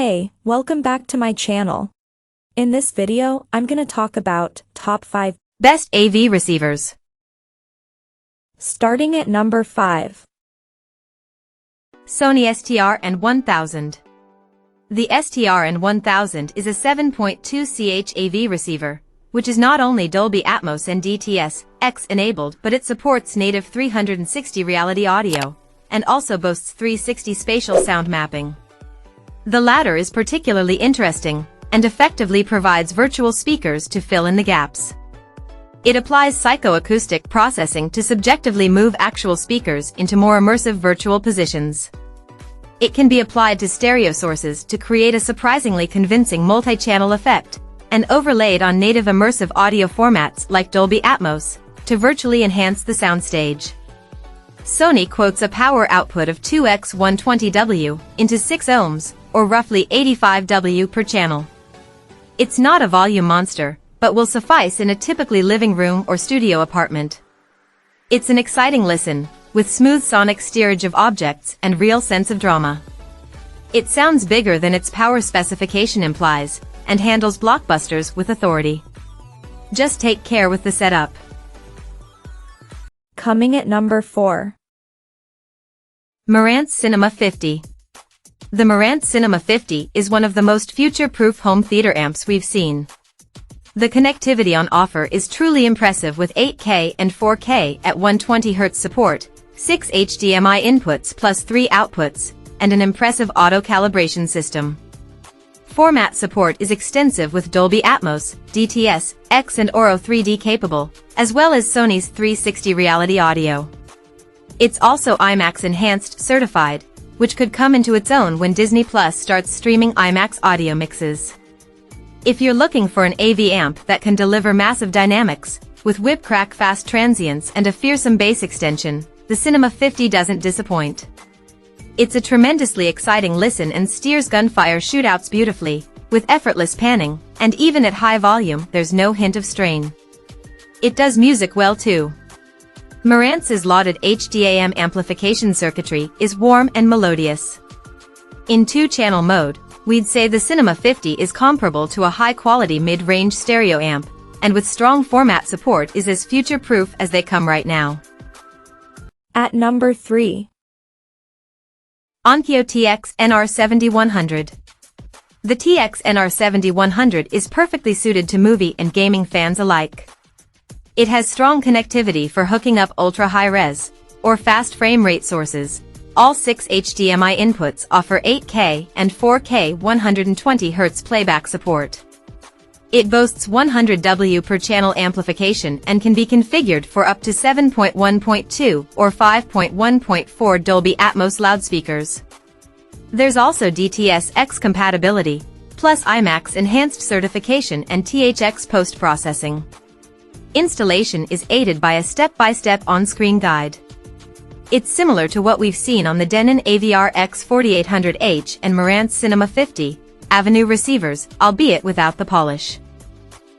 Hey, welcome back to my channel. In this video, I'm gonna talk about top 5 best AV receivers. Starting at number 5. Sony STR-N1000. The STR-N1000 is a 7.2 ch AV receiver, which is not only Dolby Atmos and DTS-X enabled, but it supports native 360 reality audio, and also boasts 360 spatial sound mapping. The latter is particularly interesting, and effectively provides virtual speakers to fill in the gaps. It applies psychoacoustic processing to subjectively move actual speakers into more immersive virtual positions. It can be applied to stereo sources to create a surprisingly convincing multi-channel effect, and overlaid on native immersive audio formats like Dolby Atmos, to virtually enhance the soundstage. Sony quotes a power output of 2x120W into 6 ohms, or roughly 85W per channel. It's not a volume monster, but will suffice in a typically living room or studio apartment. It's an exciting listen, with smooth sonic steerage of objects and real sense of drama. It sounds bigger than its power specification implies, and handles blockbusters with authority. Just take care with the setup. Coming at number 4. Marantz Cinema 50. The Marantz Cinema 50 is one of the most future-proof home theater amps we've seen. The connectivity on offer is truly impressive with 8K and 4K at 120Hz support, 6 HDMI inputs plus 3 outputs, and an impressive auto-calibration system. Format support is extensive with Dolby Atmos, DTS-X and Auro 3D capable, as well as Sony's 360 reality audio. It's also IMAX Enhanced certified, which could come into its own when Disney Plus starts streaming IMAX audio mixes. If you're looking for an AV amp that can deliver massive dynamics, with whip-crack fast transients and a fearsome bass extension, the Cinema 50 doesn't disappoint. It's a tremendously exciting listen and steers gunfire shootouts beautifully, with effortless panning, and even at high volume there's no hint of strain. It does music well too. Marantz's lauded HDAM amplification circuitry is warm and melodious. In 2-channel mode, we'd say the Cinema 50 is comparable to a high-quality mid-range stereo amp, and with strong format support is as future-proof as they come right now. At number 3. Onkyo TX-NR7100. The TX-NR7100 is perfectly suited to movie and gaming fans alike. It has strong connectivity for hooking up ultra-high-res, or fast frame rate sources. All 6 HDMI inputs offer 8K and 4K 120Hz playback support. It boasts 100W per channel amplification and can be configured for up to 7.1.2 or 5.1.4 Dolby Atmos loudspeakers. There's also DTS-X compatibility, plus IMAX Enhanced certification and THX post-processing. Installation is aided by a step-by-step on-screen guide. It's similar to what we've seen on the Denon AVR X4800H and Marantz Cinema 50 Avenue receivers, albeit without the polish.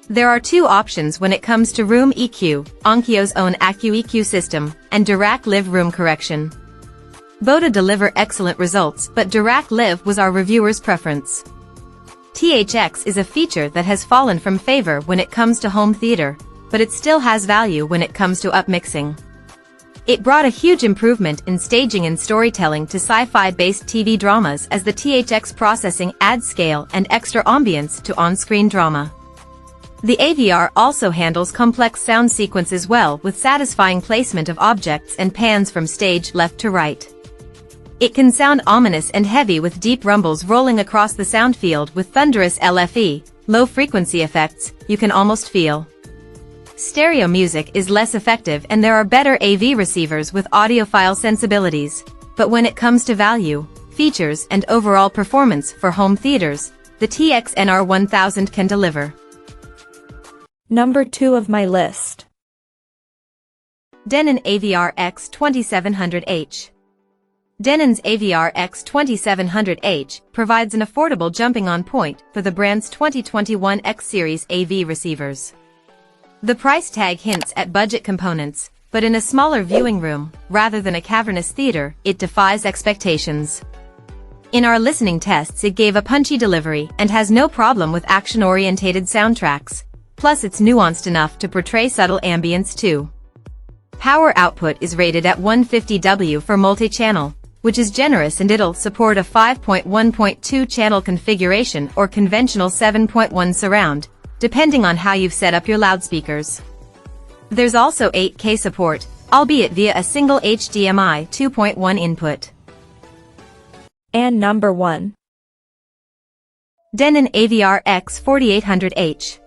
There are 2 options when it comes to room EQ, Onkyo's own AccuEQ system, and Dirac Live room correction. Both deliver excellent results, but Dirac Live was our reviewer's preference. THX is a feature that has fallen from favor when it comes to home theater, but it still has value when it comes to upmixing. It brought a huge improvement in staging and storytelling to sci-fi-based TV dramas as the THX processing adds scale and extra ambience to on-screen drama. The AVR also handles complex sound sequences well with satisfying placement of objects and pans from stage left to right. It can sound ominous and heavy with deep rumbles rolling across the sound field with thunderous LFE, low-frequency effects you can almost feel. Stereo music is less effective and there are better AV receivers with audiophile sensibilities, but when it comes to value, features and overall performance for home theaters, the TX-NR1000 can deliver. Number 2 of my list. Denon AVR X2700H. Denon's AVR X2700H provides an affordable jumping-on point for the brand's 2021 X Series AV receivers. The price tag hints at budget components, but in a smaller viewing room, rather than a cavernous theater, it defies expectations. In our listening tests it gave a punchy delivery and has no problem with action-orientated soundtracks, plus it's nuanced enough to portray subtle ambience too. Power output is rated at 150W for multi-channel, which is generous, and it'll support a 5.1.2 channel configuration or conventional 7.1 surround, depending on how you've set up your loudspeakers. There's also 8K support, albeit via a single HDMI 2.1 input. And number 1. Denon AVR X4800H.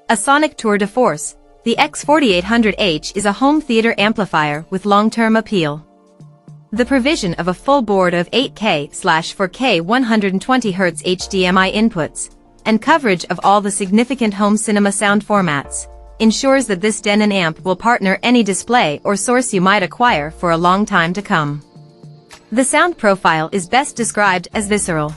A sonic tour de force, the X4800H is a home theater amplifier with long-term appeal. The provision of a full board of 8K/4K 120Hz HDMI inputs, and coverage of all the significant home cinema sound formats, ensures that this Denon amp will partner any display or source you might acquire for a long time to come. The sound profile is best described as visceral.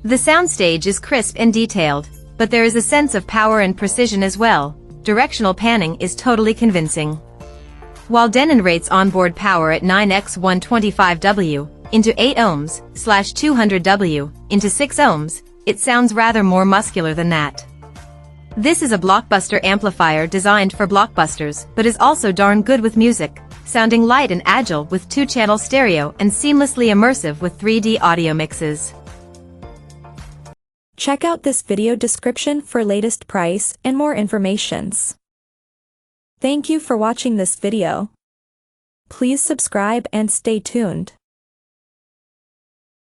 The soundstage is crisp and detailed, but there is a sense of power and precision as well. Directional panning is totally convincing. While Denon rates onboard power at 9x125W into 8 ohms/200W into 6 ohms, it sounds rather more muscular than that. This is a blockbuster amplifier designed for blockbusters, but is also darn good with music, sounding light and agile with 2-channel stereo and seamlessly immersive with 3D audio mixes. Check out this video description for latest price and more informations. Thank you for watching this video. Please subscribe and stay tuned.